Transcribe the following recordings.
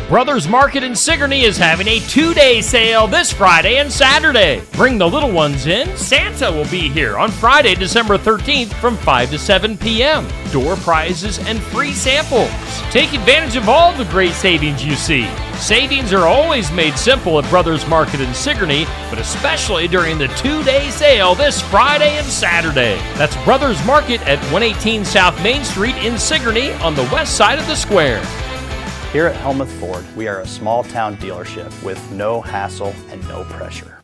Brothers Market in Sigourney is having a 2-day sale this Friday and Saturday. Bring the little ones in. Santa will be here on Friday, December 13th from 5 to 7 p.m. Door prizes and free samples. Take advantage of all the great savings you see. Savings are always made simple at Brothers Market in Sigourney, but especially during the 2-day sale this Friday and Saturday. That's Brothers Market at 118 South Main Street in Sigourney on the west side of the square. Here at Helmuth Ford, we are a small town dealership with no hassle and no pressure.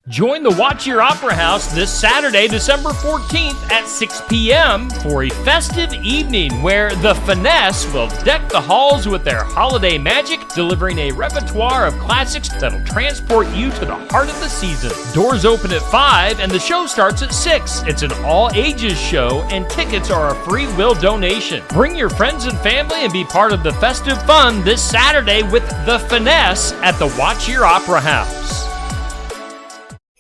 Join the Watch Your Opera House this Saturday, December 14th at 6 p.m. for a festive evening where The Finesse will deck the halls with their holiday magic, delivering a repertoire of classics that'll transport you to the heart of the season. Doors open at 5 and the show starts at 6. It's an all-ages show and tickets are a free will donation. Bring your friends and family and be part of the festive fun this Saturday with The Finesse at the Watch Your Opera House.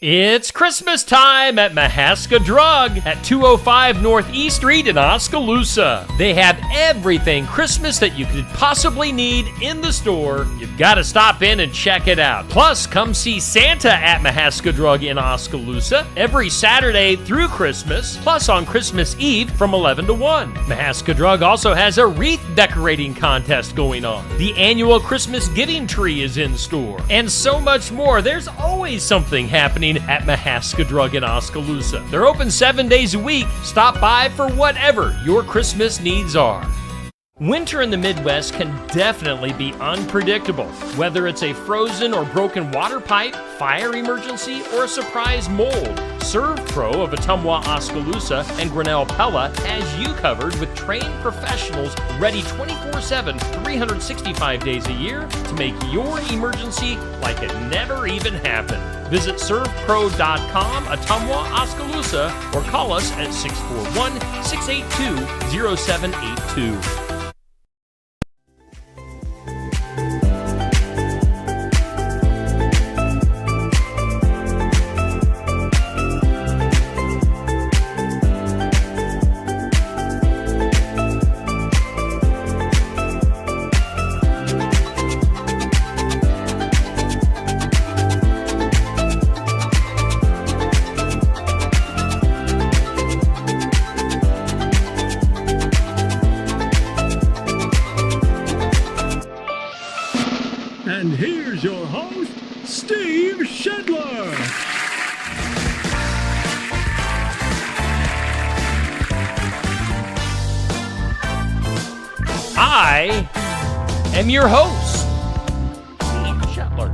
It's Christmas time at Mahaska Drug at 205 North E Street in Oskaloosa. They have everything Christmas that you could possibly need in the store. You've got to stop in and check it out. Plus, come see Santa at Mahaska Drug in Oskaloosa every Saturday through Christmas, plus on Christmas Eve from 11 to 1. Mahaska Drug also has a wreath decorating contest going on. The annual Christmas giving tree is in store, and so much more. There's always something happening at Mahaska Drug in Oskaloosa. They're open 7 days a week. Stop by for whatever your Christmas needs are. Winter in the Midwest can definitely be unpredictable. Whether it's a frozen or broken water pipe, fire emergency, or a surprise mold, ServPro of Ottumwa, Oskaloosa and Grinnell Pella has you covered with trained professionals ready 24/7, 365 days a year to make your emergency like it never even happened. Visit servpro.com, Ottumwa, Oskaloosa, or call us at 641-682-0782. And here's your host, Steve Shedler. I am your host, Steve Shetler.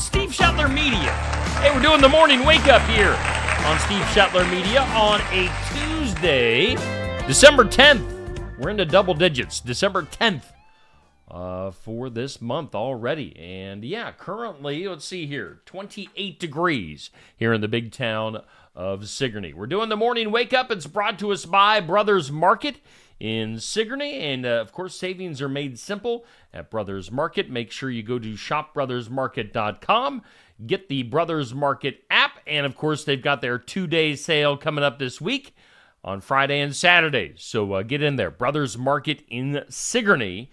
Steve Shetler Media. Hey, we're doing the morning wake up here on Steve Shetler Media on a Tuesday, December 10th. We're into double digits, December 10th. For this month already. And yeah, currently, let's see here, 28 degrees here in the big town of Sigourney. We're doing the morning wake up. It's brought to us by Brothers Market in Sigourney. And of course, savings are made simple at Brothers Market. Make sure you go to shopbrothersmarket.com, get the Brothers Market app. And of course, they've got their 2-day sale coming up this week on Friday and Saturday. So get in there. Brothers Market in Sigourney,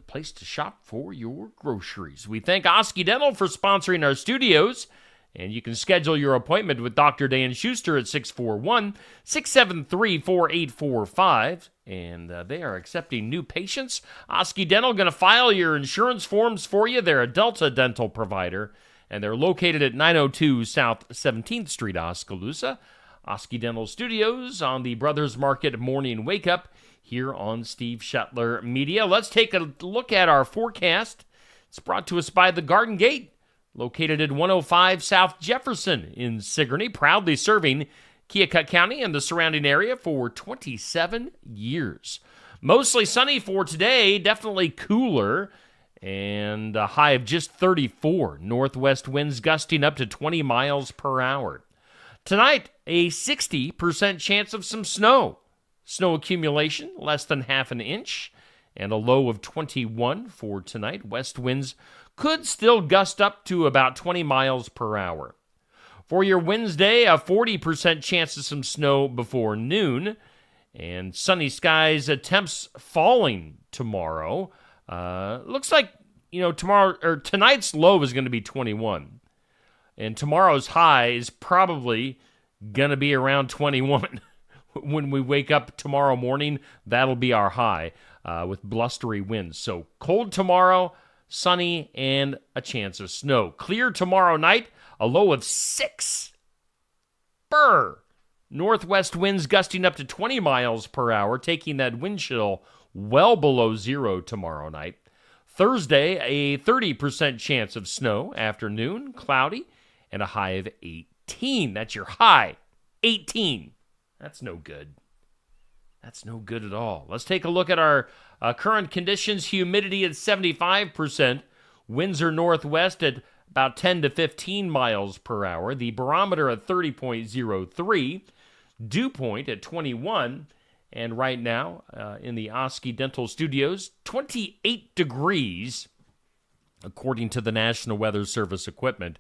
place to shop for your groceries. We thank Oski Dental for sponsoring our studios, and you can schedule your appointment with Dr. Dan Schuster at 641-673-4845, and they are accepting new patients. Oski Dental going to file your insurance forms for you. They're a Delta dental provider, and they're located at 902 South 17th Street, Oskaloosa. Oski Dental Studios on the Brothers Market Morning Wake Up here on Steve Shetler Media. Let's take a look at our forecast. It's brought to us by the Garden Gate, located at 105 South Jefferson in Sigourney, proudly serving Keokuk County and the surrounding area for 27 years. Mostly sunny for today, definitely cooler, and a high of just 34. Northwest winds gusting up to 20 miles per hour. Tonight, a 60% chance of some snow. Snow accumulation, less than half an inch, and a low of 21 for tonight. West winds could still gust up to about 20 miles per hour. For your Wednesday, a 40% chance of some snow before noon, and sunny skies, temps falling tomorrow. Looks like tomorrow or tonight's low is going to be 21. And tomorrow's high is probably going to be around 21. When we wake up tomorrow morning, that'll be our high with blustery winds. So cold tomorrow, sunny, and a chance of snow. Clear tomorrow night, a low of 6. Brr! Northwest winds gusting up to 20 miles per hour, taking that wind chill well below zero tomorrow night. Thursday, a 30% chance of snow. Afternoon, cloudy, and a high of 18. That's your high. 18. That's no good. That's no good at all. Let's take a look at our current conditions. Humidity at 75%. Winds are northwest at about 10 to 15 miles per hour. The barometer at 30.03. Dew point at 21. And right now, in the Oski Dental Studios, 28 degrees, according to the National Weather Service equipment.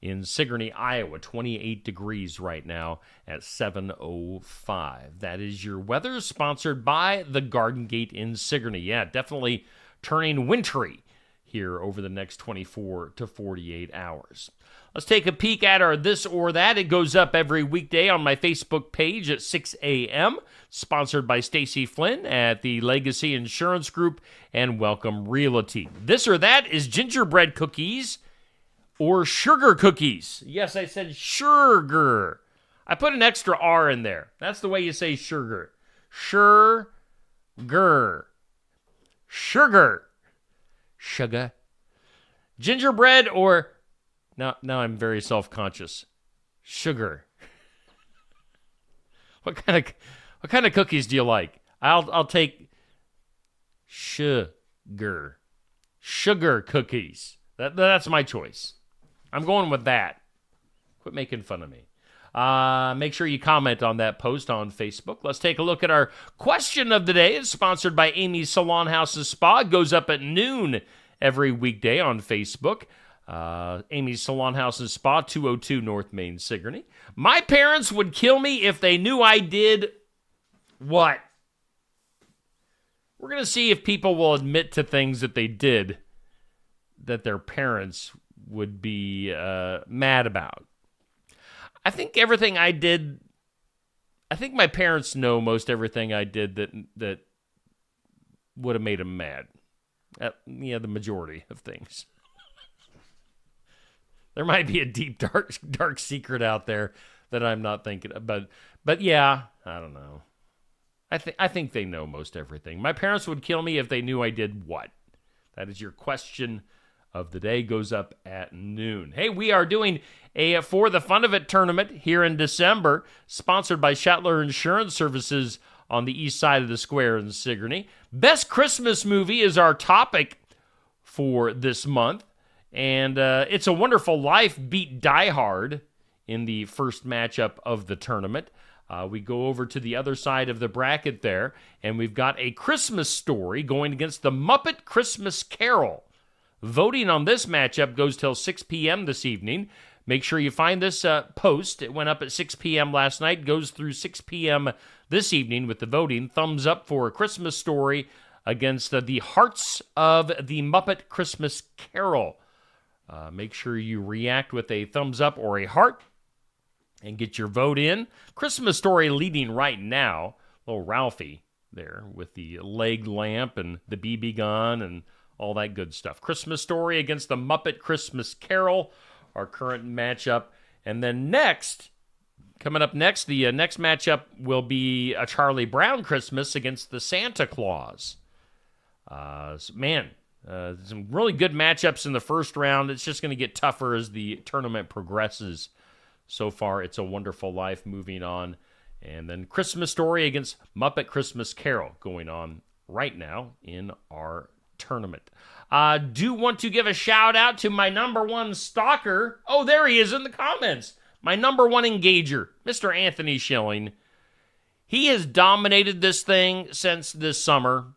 In Sigourney, Iowa, 28 degrees right now at 7:05. That is your weather, sponsored by the Garden Gate in Sigourney. Yeah, definitely turning wintry here over the next 24 to 48 hours. Let's take a peek at our This or That. It goes up every weekday on my Facebook page at 6 a.m., sponsored by Stacy Flynn at the Legacy Insurance Group and Welcome Realty. This or That is gingerbread cookies or sugar cookies. Yes, I said sugar. I put an extra R in there. That's the way you say sugar. Sugar. Sugar. Sugar. Gingerbread or... Now I'm very self-conscious. Sugar. What kind of cookies do you like? I'll take sugar. Sugar cookies. That's my choice. I'm going with that. Quit making fun of me. Make sure you comment on that post on Facebook. Let's take a look at our question of the day. It's sponsored by Amy's Salon House and Spa. It goes up at noon every weekday on Facebook. Amy's Salon House and Spa, 202 North Main, Sigourney. My parents would kill me if they knew I did what? We're going to see if people will admit to things that they did that their parents would be mad about. I think everything I did, I think my parents know most everything I did that would have made them mad. The majority of things. There might be a deep, dark secret out there that I'm not thinking of, but yeah, I don't know. I think they know most everything. My parents would kill me if they knew I did what? That is your question of the day. Goes up at noon. Hey, we are doing a For the Fun of It tournament here in December, sponsored by Shetler Insurance Services on the east side of the square in Sigourney. Best Christmas movie is our topic for this month. And It's a Wonderful Life beat Die Hard in the first matchup of the tournament. We go over to the other side of the bracket there, and we've got A Christmas Story going against The Muppet Christmas Carol. Voting on this matchup goes till 6 p.m. this evening. Make sure you find this post. It went up at 6 p.m. last night, goes through 6 p.m. this evening with the voting. Thumbs up for A Christmas Story against the Hearts of the Muppet Christmas Carol. Make sure you react with a thumbs up or a heart and get your vote in. Christmas Story leading right now. Little Ralphie there with the leg lamp and the BB gun and all that good stuff. Christmas Story against the Muppet Christmas Carol, our current matchup. And then coming up next, the next matchup will be a Charlie Brown Christmas against the Santa Claus. Some really good matchups in the first round. It's just going to get tougher as the tournament progresses. So far, It's a Wonderful Life moving on. And then Christmas Story against Muppet Christmas Carol going on right now in our tournament. Do want to give a shout out to my number one stalker. Oh, there he is in the comments. My number one engager, Mr. Anthony Schilling. He has dominated this thing since this summer.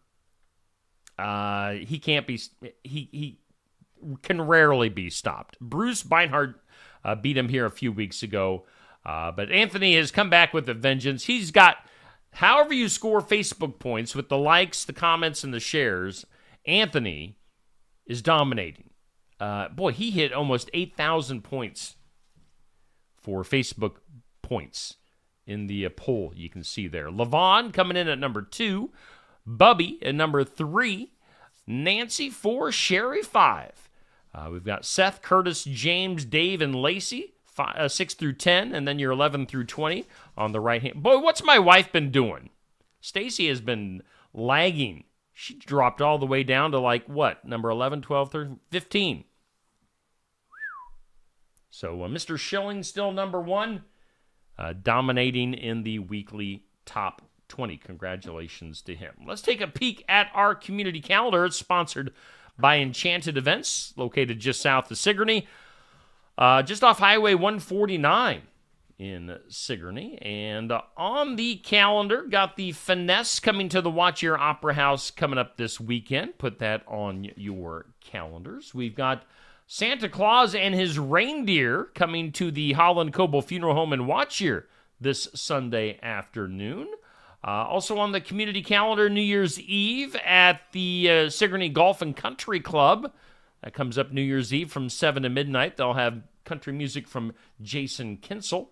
He can rarely be stopped. Bruce Beinhardt beat him here a few weeks ago. But Anthony has come back with a vengeance. He's got, however you score Facebook points with the likes, the comments, and the shares, Anthony is dominating. Boy, he hit almost 8,000 points for Facebook points in the poll you can see there. Levon coming in at number 2. Bubby at number 3. Nancy 4. Sherry 5. We've got Seth, Curtis, James, Dave, and Lacey 6 through 10, and then your 11 through 20 on the right hand. Boy, what's my wife been doing? Stacy has been lagging. She dropped all the way down to number 11, 12, 13, 15. So Mr. Schilling still number 1, dominating in the weekly top 20. Congratulations to him. Let's take a peek at our community calendar. It's sponsored by Enchanted Events, located just south of Sigourney, just off Highway 149 in Sigourney. And on the calendar, got the Finesse coming to the Watch Your Opera House coming up this weekend. Put that on your calendars. We've got Santa Claus and his reindeer coming to the Holland Coble Funeral Home in Watchier this Sunday afternoon. Also on the community calendar, New Year's Eve at the Sigourney Golf and Country Club. That comes up New Year's Eve from 7 to midnight. They'll have country music from Jason Kinsel.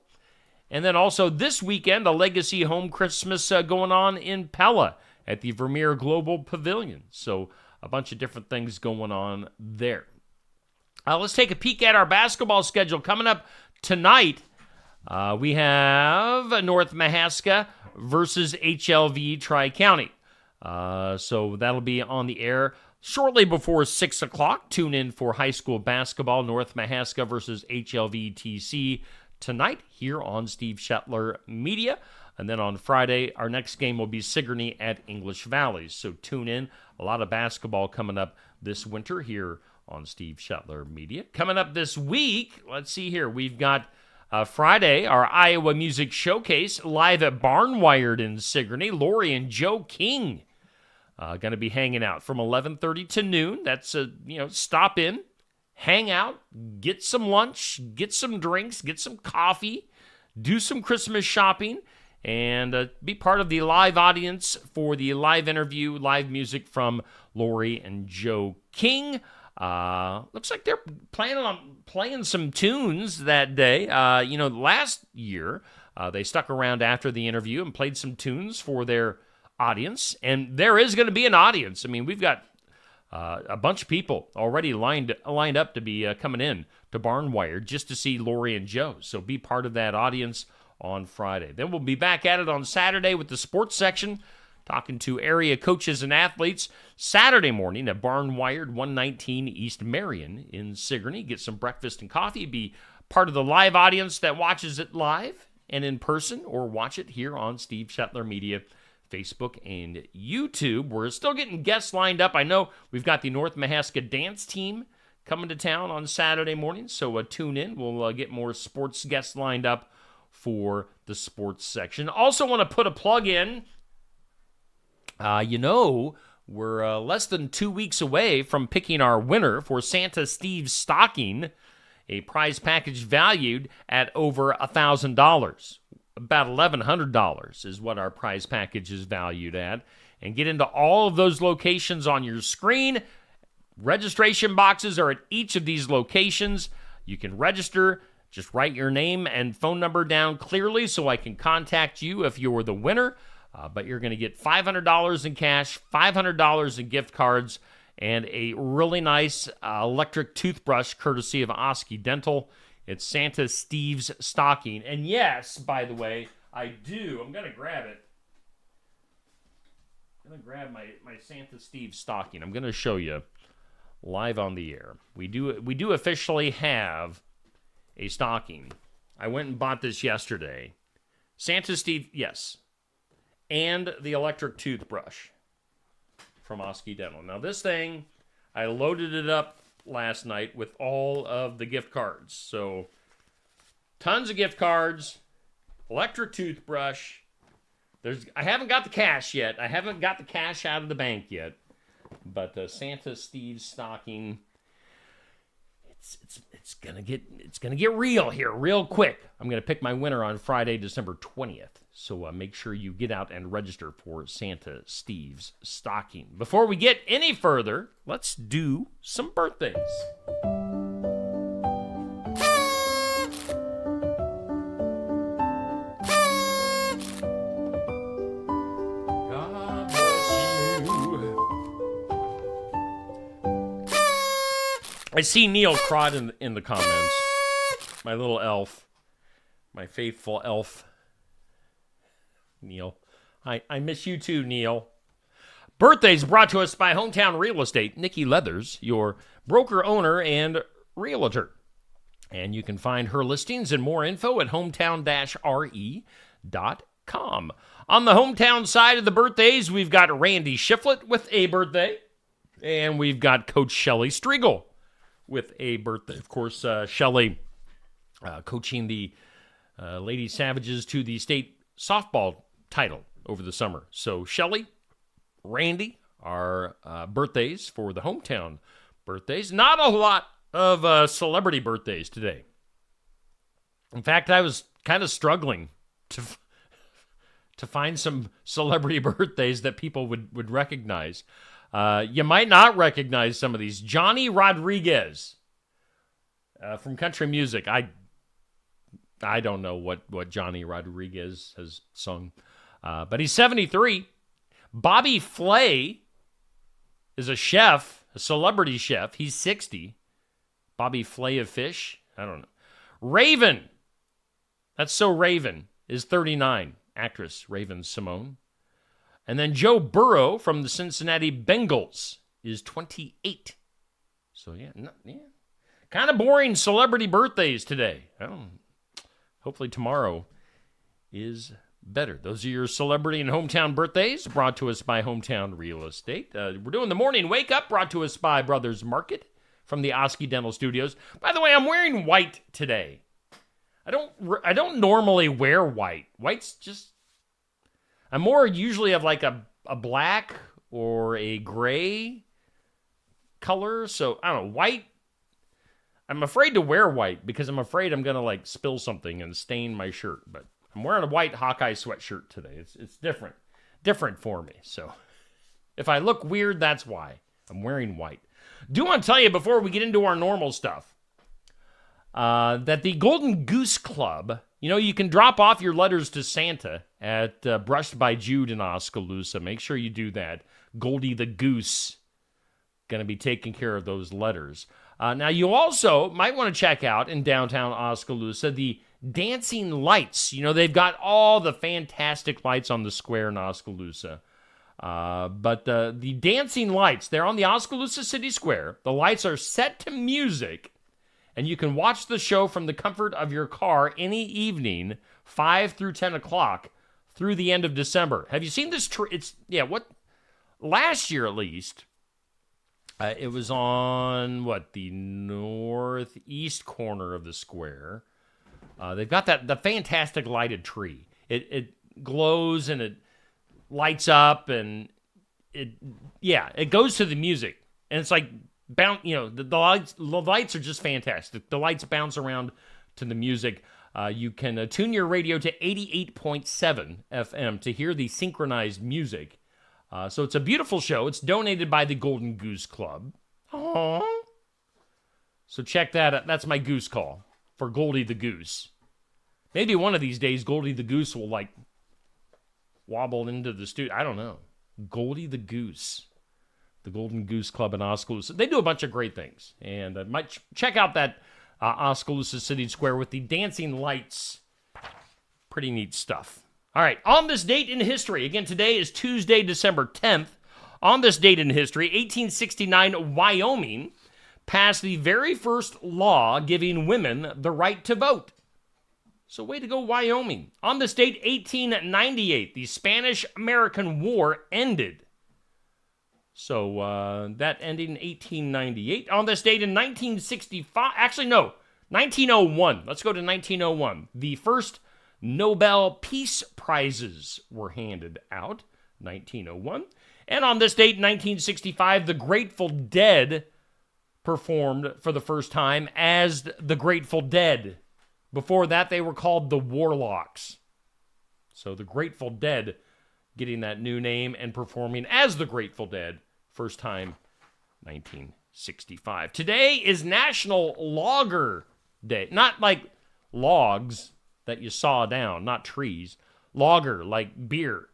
And then also this weekend, a Legacy Home Christmas going on in Pella at the Vermeer Global Pavilion. So a bunch of different things going on there. Let's take a peek at our basketball schedule. Coming up tonight, we have North Mahaska versus HLV Tri-County. So that'll be on the air shortly before 6 o'clock. Tune in for high school basketball, North Mahaska versus HLVTC tonight here on Steve Shetler Media. And then on Friday, our next game will be Sigourney at English Valley. So tune in. A lot of basketball coming up this winter here on Steve Shetler Media. Coming up this week, let's see here. We've got Friday, our Iowa Music Showcase live at Barnwired in Sigourney. Lori and Joe King going to be hanging out from 11:30 to noon. That's stop in, hang out, get some lunch, get some drinks, get some coffee, do some Christmas shopping, and be part of the live audience for the live interview, live music from Lori and Joe King. Looks like they're planning on playing some tunes that day. Last year, they stuck around after the interview and played some tunes for their audience. And there is going to be an audience. I mean, we've got a bunch of people already lined up to be coming in to Barnwired just to see Lori and Joe. So be part of that audience on Friday. Then we'll be back at it on Saturday with the sports section, talking to area coaches and athletes Saturday morning at Barnwired 119 East Marion in Sigourney. Get some breakfast and coffee. Be part of the live audience that watches it live and in person, or watch it here on Steve Shetler Media, Facebook, and YouTube. We're still getting guests lined up. I know we've got the North Mahaska dance team coming to town on Saturday morning, so tune in. We'll get more sports guests lined up for the sports section. Also want to put a plug in. We're less than 2 weeks away from picking our winner for Santa Steve's Stocking, a prize package valued at over $1,000. About $1,100 is what our prize package is valued at. And get into all of those locations on your screen. Registration boxes are at each of these locations. You can register. Just write your name and phone number down clearly so I can contact you if you're the winner. But you're going to get $500 in cash, $500 in gift cards, and a really nice electric toothbrush courtesy of Oski Dental. It's Santa Steve's Stocking. And yes, by the way, I'm going to grab it. I'm going to grab my Santa Steve's Stocking. I'm going to show you live on the air. We do officially have a stocking. I went and bought this yesterday. Santa Steve, yes. And the electric toothbrush from Oski Dental. Now this thing, I loaded it up last night with all of the gift cards. So tons of gift cards, electric toothbrush. I haven't got the cash yet. I haven't got the cash out of the bank yet. But Santa Steve's Stocking, it's gonna get real here real quick. I'm gonna pick my winner on Friday, December 20th. So make sure you get out and register for Santa Steve's stocking. Before we get any further, let's do some birthdays. God bless you. I see Neil Crott in the comments. My little elf. My faithful elf. Neil. I miss you too, Neil. Birthdays brought to us by Hometown Real Estate. Nikki Leathers, your broker, owner, and realtor. And you can find her listings and more info at hometown-re.com. On the hometown side of the birthdays, we've got Randy Shiflett with a birthday. And we've got Coach Shelley Striegel with a birthday. Of course, Shelley coaching the Lady Savages to the state softball title over the summer. So Shelley, Randy, are birthdays for the hometown birthdays. Not a lot of celebrity birthdays today. In fact, I was kind of struggling to find some celebrity birthdays that people would recognize. You might not recognize some of these. Johnny Rodriguez from country music. I don't know what Johnny Rodriguez has sung, but he's 73. Bobby Flay is a chef, a celebrity chef. He's 60. Bobby Flay of Fish. I don't know. Raven. That's So Raven is 39. Actress Raven Simone. And then Joe Burrow from the Cincinnati Bengals is 28. So yeah. Kind of boring celebrity birthdays today. Hopefully tomorrow is better. Those are your celebrity and hometown birthdays brought to us by Hometown Real Estate. We're doing the morning wake up brought to us by Brothers Market from the Oski Dental Studios. By the way, I'm wearing white today. I don't normally wear white. White's just, I'm more usually of like a black or a gray color. So I don't know, white. I'm afraid to wear white because I'm afraid I'm going to like spill something and stain my shirt. But I'm wearing a white Hawkeye sweatshirt today. It's different for me. So if I look weird, that's why I'm wearing white. Do want to tell you before we get into our normal stuff that the Golden Goose Club, you can drop off your letters to Santa at Brushed by Jude in Oskaloosa. Make sure you do that. Goldie the Goose going to be taking care of those letters. Now, you also might want to check out in downtown Oskaloosa the Dancing Lights. They've got all the fantastic lights on the square in Oskaloosa. But the Dancing Lights, they're on the Oskaloosa City Square. The lights are set to music, and you can watch the show from the comfort of your car any evening, 5 through 10 o'clock, through the end of December. Have you seen this tree? Last year at least, it was on, the northeast corner of the square. They've got the fantastic lighted tree. It glows and it lights up and it goes to the music. And it's like, the lights are just fantastic. The lights bounce around to the music. You can tune your radio to 88.7 FM to hear the synchronized music. So it's a beautiful show. It's donated by the Golden Goose Club. Aww. So check that out. That's my goose call for Goldie the Goose. Maybe one of these days, Goldie the Goose will, wobble into the studio. I don't know. Goldie the Goose. The Golden Goose Club in Oskaloosa. They do a bunch of great things. And might check out that Oskaloosa City Square with the dancing lights. Pretty neat stuff. All right, on this date in history, again, today is Tuesday, December 10th. On this date in history, 1869, Wyoming passed the very first law giving women the right to vote. So way to go, Wyoming. On this date, 1898, the Spanish-American War ended. So that ended in 1898. On this date in 1901. Let's go to 1901. The first Nobel Peace Prizes were handed out, 1901. And on this date, 1965, the Grateful Dead performed for the first time as the Grateful Dead. Before that, they were called the Warlocks. So the Grateful Dead getting that new name and performing as the Grateful Dead. First time, 1965. Today is National Logger Day. Not like logs that you saw down, not trees. Lager, like beer.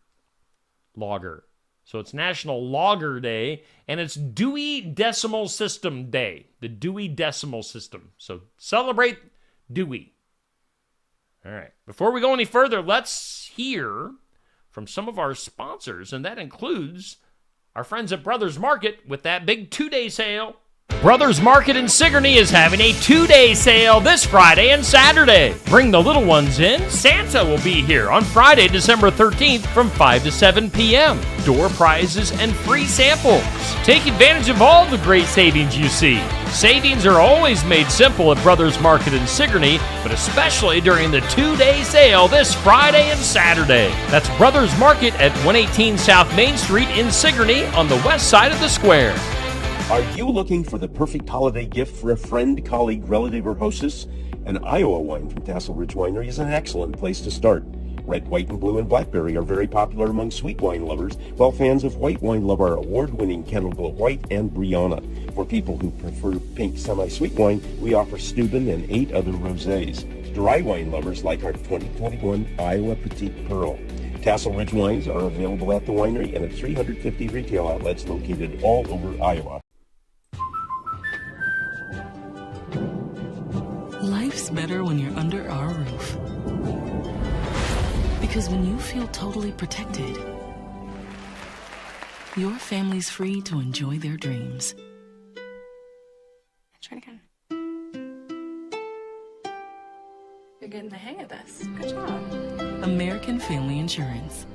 Lager. So it's National Logger Day, and it's Dewey Decimal System Day. The Dewey Decimal System. So celebrate Dewey. All right. Before we go any further, let's hear from some of our sponsors, and that includes our friends at Brothers Market with that big 2-day sale. Brothers Market in Sigourney is having a 2-day sale this Friday and Saturday. Bring the little ones in. Santa will be here on Friday, December 13th from 5 to 7 p.m. Door prizes and free samples. Take advantage of all the great savings you see. Savings are always made simple at Brothers Market in Sigourney, but especially during the 2-day sale this Friday and Saturday. That's Brothers Market at 118 South Main Street in Sigourney on the west side of the square. Are you looking for the perfect holiday gift for a friend, colleague, relative, or hostess? An Iowa wine from Tassel Ridge Winery is an excellent place to start. Red, white, and blue and blackberry are very popular among sweet wine lovers, while fans of white wine love our award-winning Kennel Glow White and Brianna. For people who prefer pink semi-sweet wine, we offer Steuben and 8 other rosés. Dry wine lovers like our 2021 Iowa Petite Pearl. Tassel Ridge wines are available at the winery and at 350 retail outlets located all over Iowa. Life's better when you're under our roof. Because when you feel totally protected, your family's free to enjoy their dreams. Try it again. You're getting the hang of this. Good job. American Family Insurance.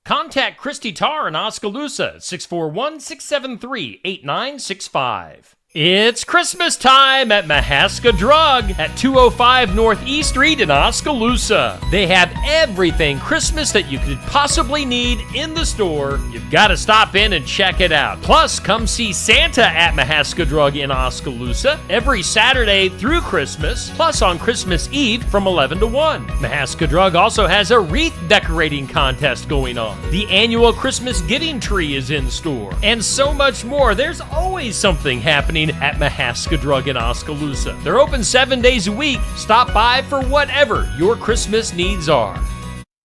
Contact Christy Tarr in Oskaloosa at 641-673-8965. It's Christmas time at Mahaska Drug at 205 Northeast Street in Oskaloosa. They have everything Christmas that you could possibly need in the store. You've got to stop in and check it out. Plus, come see Santa at Mahaska Drug in Oskaloosa every Saturday through Christmas, plus on Christmas Eve from 11 to 1. Mahaska Drug also has a wreath decorating contest going on. The annual Christmas giving tree is in store, and so much more. There's always something happening at Mahaska Drug in Oskaloosa. They're open 7 days a week. Stop by for whatever your Christmas needs are.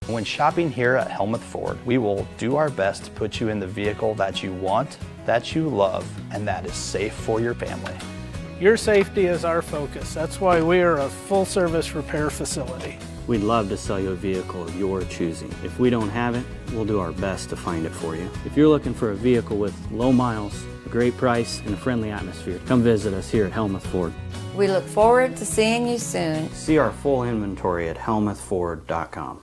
When shopping here at Helmuth Ford, we will do our best to put you in the vehicle that you want, that you love, and that is safe for your family. Your safety is our focus. That's why we are a full-service repair facility. We'd love to sell you a vehicle of your choosing. If we don't have it, we'll do our best to find it for you. If you're looking for a vehicle with low miles, a great price, and a friendly atmosphere, come visit us here at Helmuth Ford. We look forward to seeing you soon. See our full inventory at helmuthford.com.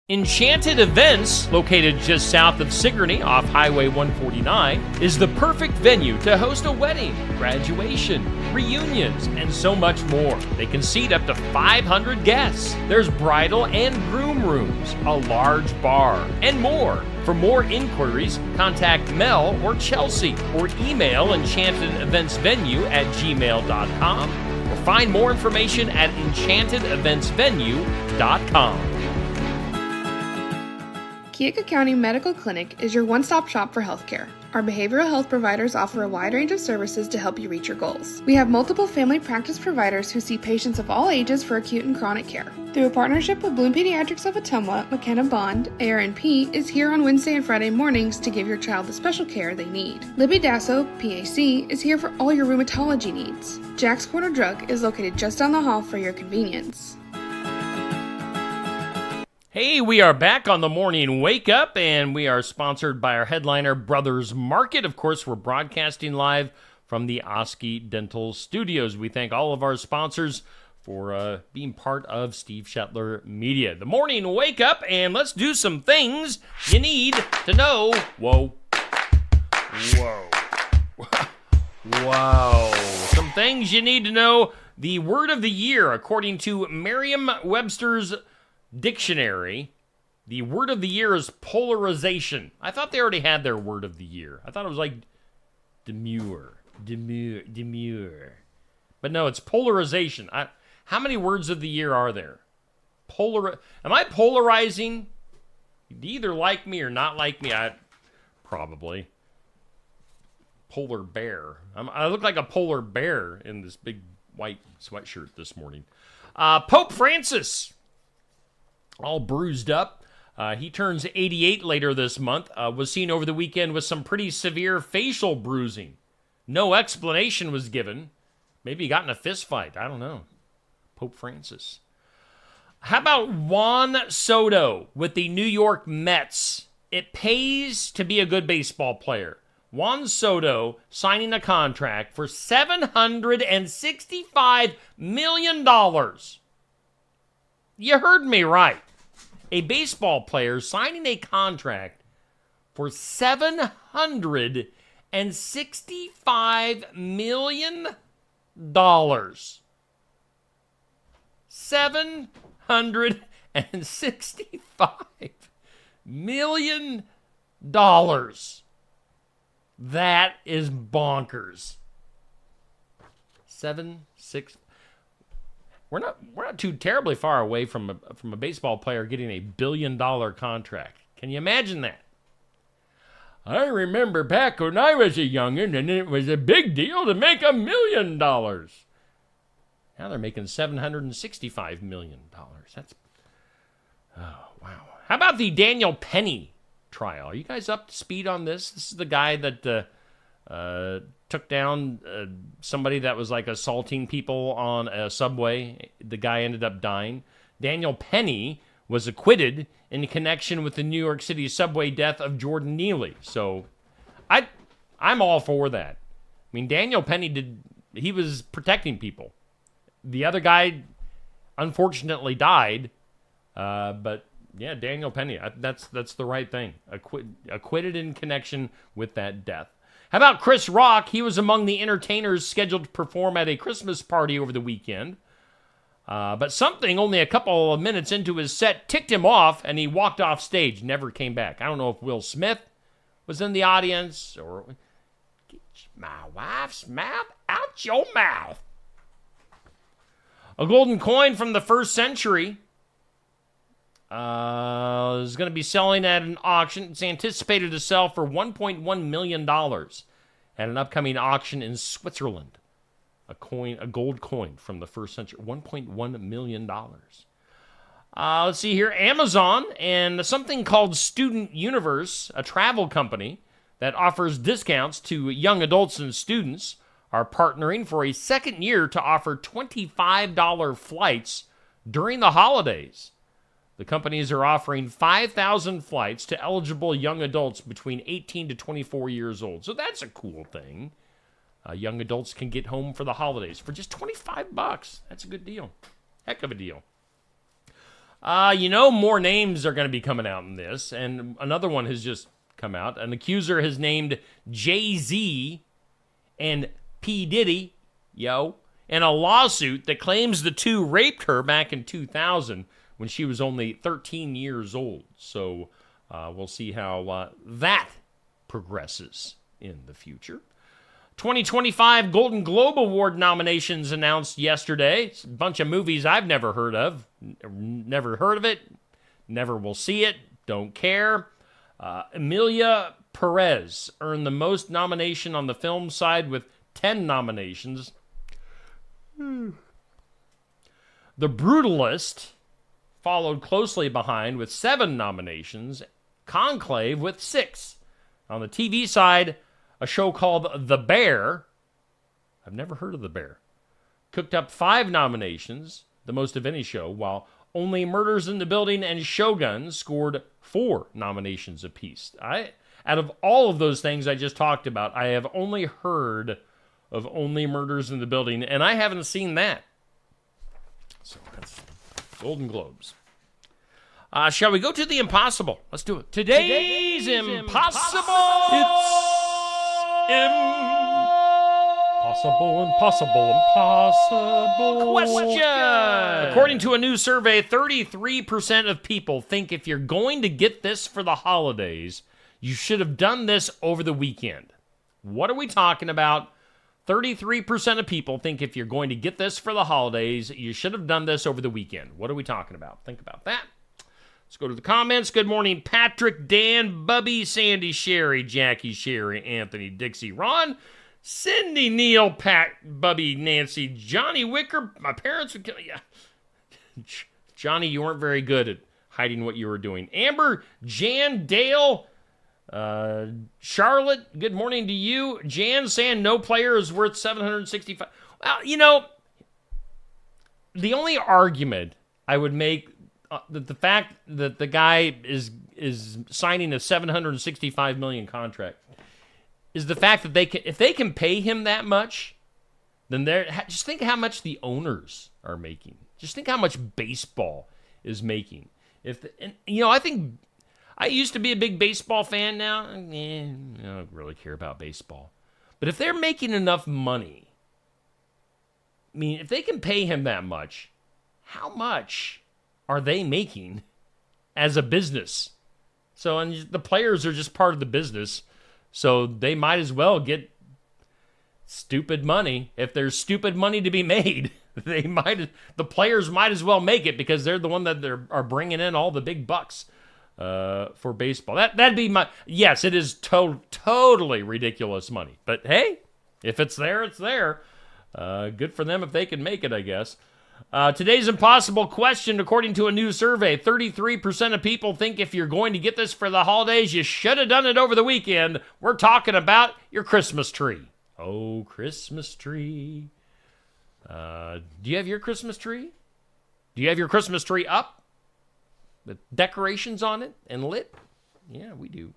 Enchanted Events, located just south of Sigourney off Highway 149, is the perfect venue to host a wedding, graduation, reunions, and so much more. They can seat up to 500 guests. There's bridal and groom rooms, a large bar, and more. For more inquiries, contact Mel or Chelsea or email enchantedeventsvenue@gmail.com or find more information at enchantedeventsvenue.com. Keokuk County Medical Clinic is your one-stop shop for healthcare. Our behavioral health providers offer a wide range of services to help you reach your goals. We have multiple family practice providers who see patients of all ages for acute and chronic care. Through a partnership with Bloom Pediatrics of Ottumwa, McKenna Bond, ARNP, is here on Wednesday and Friday mornings to give your child the special care they need. Libby Dasso, PAC, is here for all your rheumatology needs. Jack's Corner Drug is located just down the hall for your convenience. Hey, we are back on the morning wake up, and we are sponsored by our headliner, Brothers Market. Of course, we're broadcasting live from the Oski Dental Studios. We thank all of our sponsors for being part of Steve Shetler Media. The morning wake up, and let's do some things you need to know. Whoa. Wow. Some things you need to know. The word of the year, according to Merriam-Webster's Dictionary, the word of the year is polarization. I thought they already had their word of the year. I thought it was like demure. But no, it's polarization. How many words of the year are there? Am I polarizing? You either like me or not like me. Probably. Polar bear. I look like a polar bear in this big white sweatshirt this morning. Pope Francis, all bruised up. He turns 88 later this month. Was seen over the weekend with some pretty severe facial bruising. No explanation was given. Maybe he got in a fist fight. I don't know. Pope Francis. How about Juan Soto with the New York Mets? It pays to be a good baseball player. Juan Soto signing a contract for $765 million. You heard me right. A baseball player signing a contract for $765 million. $765 million. That is bonkers. 6. We're not too terribly far away from a baseball player getting $1 billion contract. Can you imagine that? I remember back when I was a youngin', and it was a big deal to make $1 million. Now they're making $765 million. That's, oh wow. How about the Daniel Penny trial? Are you guys up to speed on this? This is the guy that took down somebody that was like assaulting people on a subway. The guy ended up dying. Daniel Penny was acquitted in connection with the New York City subway death of Jordan Neely. So I'm all for that. I mean, Daniel Penny he was protecting people. The other guy unfortunately died, but yeah, Daniel Penny, that's the right thing. Acquitted in connection with that death. How about Chris Rock? He was among the entertainers scheduled to perform at a Christmas party over the weekend. But something only a couple of minutes into his set ticked him off, and he walked off stage, never came back. I don't know if Will Smith was in the audience, or get my wife's mouth out your mouth. A golden coin from the 1st century is going to be selling at an auction. It's anticipated to sell for $1.1 million at an upcoming auction in Switzerland. A gold coin from the 1st century, $1.1 million. Let's see here. Amazon and something called Student Universe, a travel company that offers discounts to young adults and students, are partnering for a second year to offer $25 flights during the holidays. The companies are offering 5,000 flights to eligible young adults between 18 to 24 years old. So that's a cool thing. Young adults can get home for the holidays for just $25. That's a good deal. Heck of a deal. More names are going to be coming out in this, and another one has just come out. An accuser has named Jay-Z and P. Diddy, in a lawsuit that claims the two raped her back in 2000 when she was only 13 years old. So we'll see how that progresses in the future. 2025 Golden Globe Award nominations announced yesterday. It's a bunch of movies I've never heard of. Never heard of it. Never will see it. Don't care. Emilia Perez earned the most nomination on the film side with 10 nominations. The Brutalist followed closely behind with 7 nominations. Conclave with 6. On the TV side, a show called The Bear, I've never heard of The Bear, cooked up 5 nominations, the most of any show, while Only Murders in the Building and Shogun scored 4 nominations apiece. Out of all of those things I just talked about, I have only heard of Only Murders in the Building, and I haven't seen that. So that's Golden Globes. Shall we go to the impossible? Let's do it. Today's impossible. Impossible question. According to a new survey, 33% of people think if you're going to get this for the holidays, you should have done this over the weekend. What are we talking about? 33% of people think if you're going to get this for the holidays, you should have done this over the weekend. What are we talking about? Think about that. Let's go to the comments. Good morning, Patrick, Dan, Bubby, Sandy, Sherry, Jackie, Sherry, Anthony, Dixie, Ron, Cindy, Neil, Pat, Bubby, Nancy, Johnny Wicker. My parents would kill you. Johnny, you weren't very good at hiding what you were doing. Amber, Jan, Dale, Charlotte, good morning to you. Jan saying no player is worth $765. Well, the only argument I would make that the fact that the guy is signing a $765 million contract is the fact that if they can pay him that much, then just think how much the owners are making. Just think how much baseball is making. I think I used to be a big baseball fan. Now, I don't really care about baseball. But if they're making enough money, if they can pay him that much, how much are they making as a business? So, and the players are just part of the business, so they might as well get stupid money. If there's stupid money to be made, the players might as well make it because they're the one that are bringing in all the big bucks for baseball. That'd be yes, it is totally ridiculous money. But hey, if it's there, it's there. Good for them if they can make it, I guess. Today's impossible question, according to a new survey, 33% of people think if you're going to get this for the holidays, you should have done it over the weekend. We're talking about your Christmas tree. Oh, Christmas tree. Do you have your Christmas tree? Do you have your Christmas tree up with decorations on it and lit? Yeah, we do.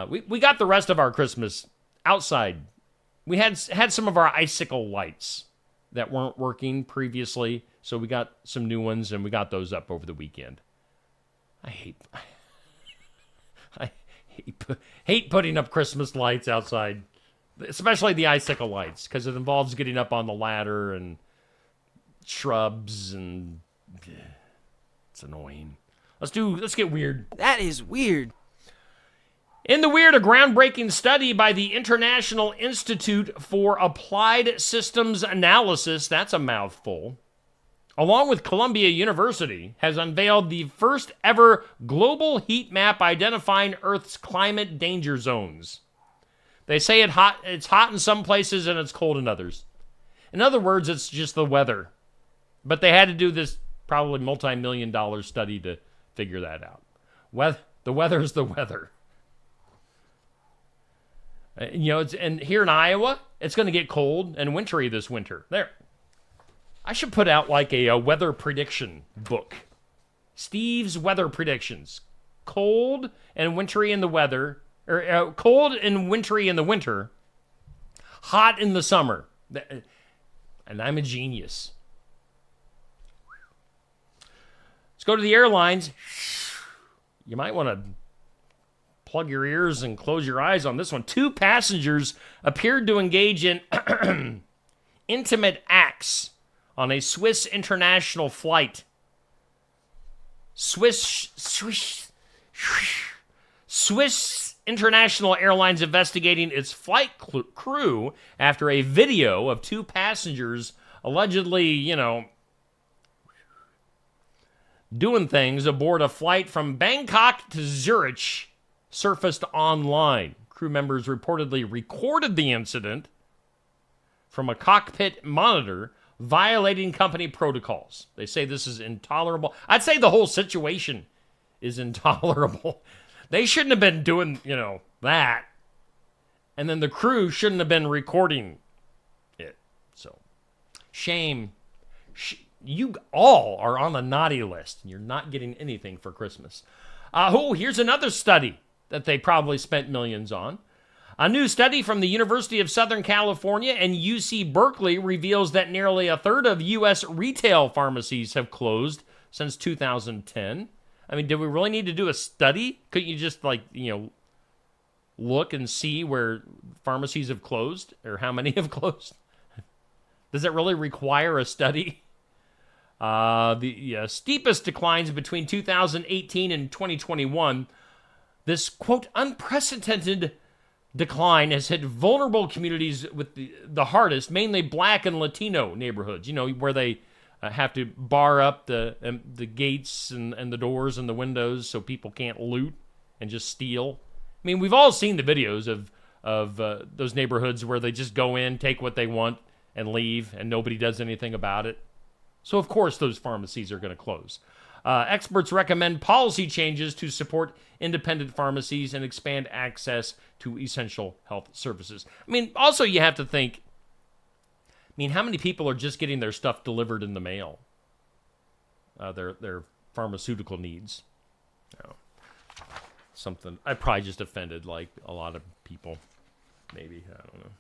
We got the rest of our Christmas outside. We had some of our icicle lights that weren't working previously, so we got some new ones, and we got those up over the weekend. I hate putting up Christmas lights outside, especially the icicle lights, because it involves getting up on the ladder and shrubs, and it's annoying. Let's get weird. That is weird. In the weird, a groundbreaking study by the International Institute for Applied Systems Analysis, that's a mouthful, along with Columbia University, has unveiled the first ever global heat map identifying Earth's climate danger zones. They say it's hot in some places and it's cold in others. In other words, it's just the weather. But they had to do this probably multi-million-dollar study to figure that out. The weather's the weather. And here in Iowa, it's going to get cold and wintry this winter. There. I should put out like a weather prediction book. Steve's weather predictions. Cold and wintry in the weather. Or cold and wintry in the winter. Hot in the summer. And I'm a genius. Let's go to the airlines. You might want to plug your ears and close your eyes on this one. 2 passengers appeared to engage in intimate acts on a Swiss international flight. Swiss International Airlines investigating its flight crew after a video of 2 passengers allegedly, doing things aboard a flight from Bangkok to Zurich surfaced online. Crew members reportedly recorded the incident from a cockpit monitor, violating company protocols. They say this is intolerable. I'd say the whole situation is intolerable. They shouldn't have been doing, that. And then the crew shouldn't have been recording it. So, shame. You all are on the naughty list. You're not getting anything for Christmas. Here's another study that they probably spent millions on. A new study from the University of Southern California and UC Berkeley reveals that nearly a third of U.S. retail pharmacies have closed since 2010. I mean, do we really need to do a study? Couldn't you just, look and see where pharmacies have closed or how many have closed? Does it really require a study? The steepest declines between 2018 and 2021. This, quote, unprecedented decline has hit vulnerable communities with the hardest, mainly Black and Latino neighborhoods, where they have to bar up the gates and the doors and the windows so people can't loot and just steal. I mean, we've all seen the videos of those neighborhoods where they just go in, take what they want, and leave, and nobody does anything about it. So, of course, those pharmacies are going to close. Experts recommend policy changes to support independent pharmacies and expand access to essential health services. I mean, also you have to think, how many people are just getting their stuff delivered in the mail? Their pharmaceutical needs. Something, I probably just offended like a lot of people. Maybe, I don't know.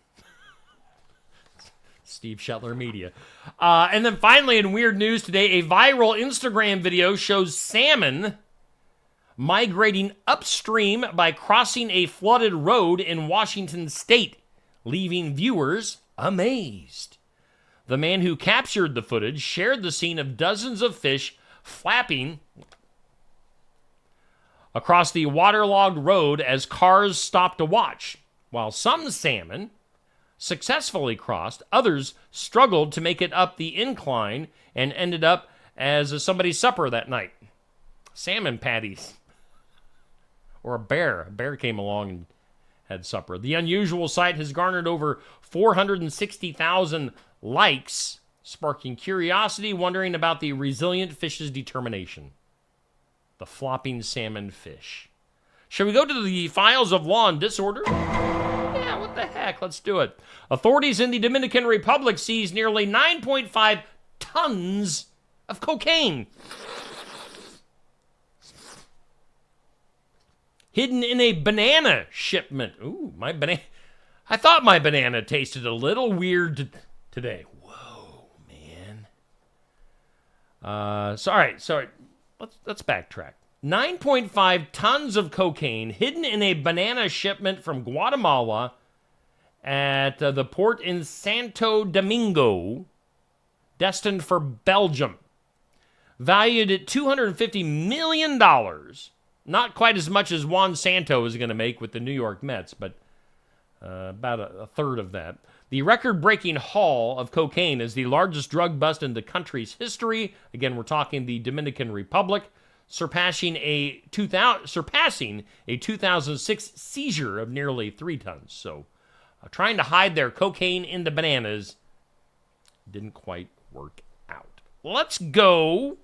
Steve Shetler Media. And then finally, in weird news today, a viral Instagram video shows salmon migrating upstream by crossing a flooded road in Washington state, leaving viewers amazed. The man who captured the footage shared the scene of dozens of fish flapping across the waterlogged road as cars stopped to watch. While some salmon successfully crossed, others struggled to make it up the incline and ended up as somebody's supper that night. Salmon patties. Or a bear. A bear came along and had supper. The unusual sight has garnered over 460,000 likes, sparking curiosity, wondering about the resilient fish's determination. The flopping salmon fish. Shall we go to the files of law and disorder? Yeah, what the heck? Let's do it. Authorities in the Dominican Republic seized nearly 9.5 tons of cocaine hidden in a banana shipment. Ooh, my banana. I thought my banana tasted a little weird today. Whoa, man. Sorry. Let's backtrack. 9.5 tons of cocaine hidden in a banana shipment from Guatemala at the port in Santo Domingo, destined for Belgium. Valued at $250 million. Not quite as much as Juan Santo is going to make with the New York Mets, but about a third of that. The record-breaking haul of cocaine is the largest drug bust in the country's history. Again, we're talking the Dominican Republic, surpassing a 2006 seizure of nearly 3 tons. So, trying to hide their cocaine in the bananas didn't quite work out. Let's go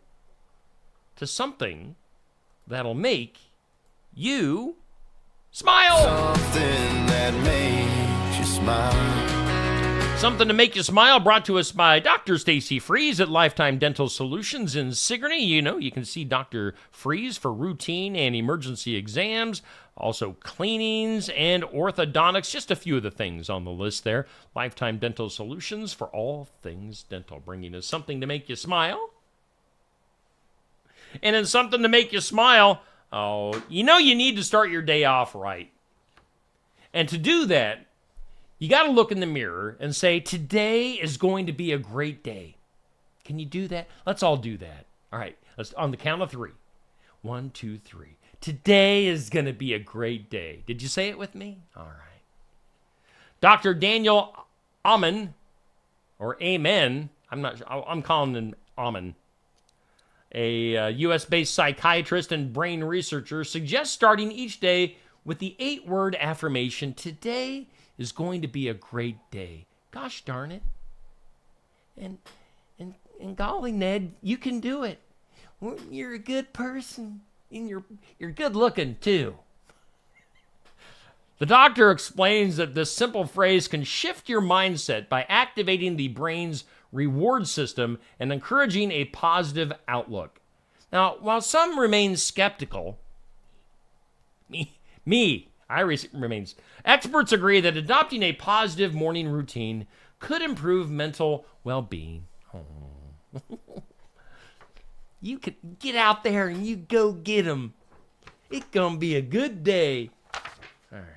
to something that'll make you smile. Something that makes you smile. Something to make you smile, brought to us by Dr. Stacy Freeze at Lifetime Dental Solutions in Sigourney. You can see Dr. Freeze for routine and emergency exams, also cleanings and orthodontics, just a few of the things on the list there. Lifetime Dental Solutions for all things dental, bringing us something to make you smile. And in something to make you smile, you need to start your day off right. And to do that, you got to look in the mirror and say, today is going to be a great day. Can you do that? Let's all do that. All right, let's on the count of 3. 1, 2, 3. Today is going to be a great day. Did you say it with me? All right. Dr. Daniel Amen, or Amen, I'm calling him Amen, a U.S.-based psychiatrist and brain researcher, suggests starting each day with the 8-word affirmation, today is going to be a great day. Gosh darn it. And golly, Ned, you can do it. You're a good person. And you're good looking, too. The doctor explains that this simple phrase can shift your mindset by activating the brain's reward system and encouraging a positive outlook. Now, while some remain skeptical, experts agree that adopting a positive morning routine could improve mental well-being. You could get out there and you go get them. It's gonna be a good day. All right.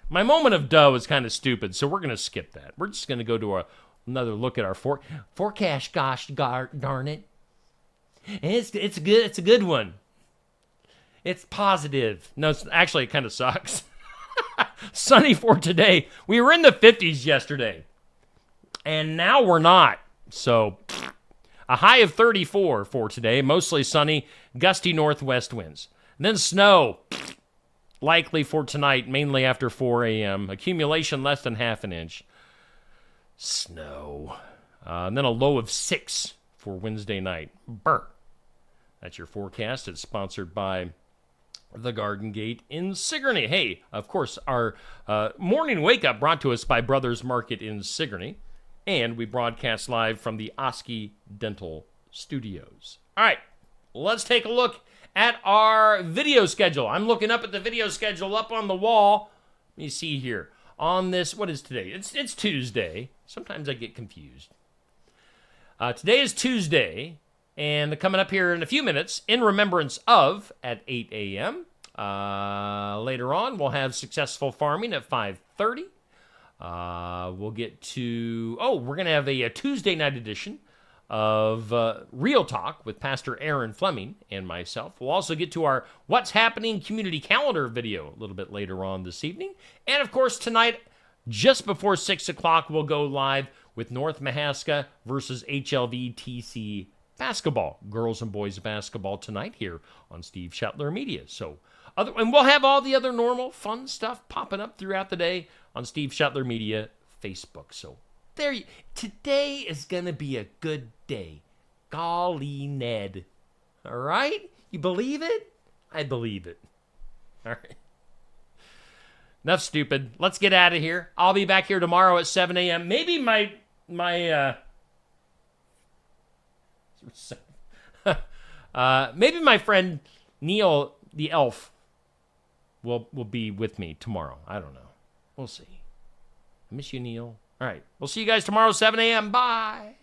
My moment of duh was kind of stupid, so we're gonna skip that. We're just gonna go to another look at our forecast. Gosh darn it! And it's good. It's a good one. It's positive. No, it kind of sucks. Sunny for today. We were in the 50s yesterday, and now we're not. So a high of 34 for today, mostly sunny, gusty northwest winds. And then snow, likely for tonight, mainly after 4 a.m. Accumulation less than half an inch. Snow. And then a low of 6 for Wednesday night. Brr. That's your forecast. It's sponsored by the Garden Gate in Sigourney. Hey, of course, our morning wake-up brought to us by Brothers Market in Sigourney. And we broadcast live from the Oski Dental Studios. All right, let's take a look at our video schedule. I'm looking up at the video schedule up on the wall. Let me see here. On this, what is today? It's Tuesday. Sometimes I get confused. Today is Tuesday. And coming up here in a few minutes, In Remembrance Of at 8 a.m. Later on, we'll have Successful Farming at 5:30. We'll get to, we're going to have a Tuesday night edition of Real Talk with Pastor Aaron Fleming and myself. We'll also get to our What's Happening community calendar video a little bit later on this evening. And, of course, tonight, just before 6 o'clock, we'll go live with North Mahaska versus HLV-TC basketball, girls and boys basketball tonight here on Steve Shetler Media. So, and we'll have all the other normal fun stuff popping up throughout the day on Steve Shetler Media Facebook. So today is going to be a good day. Golly Ned. All right? You believe it? I believe it. All right. Enough stupid. Let's get out of here. I'll be back here tomorrow at 7 a.m. Maybe my maybe my friend Neil the elf will be with me tomorrow. I don't know. We'll see. I miss you, Neil. All right. We'll see you guys tomorrow, 7 a.m. Bye.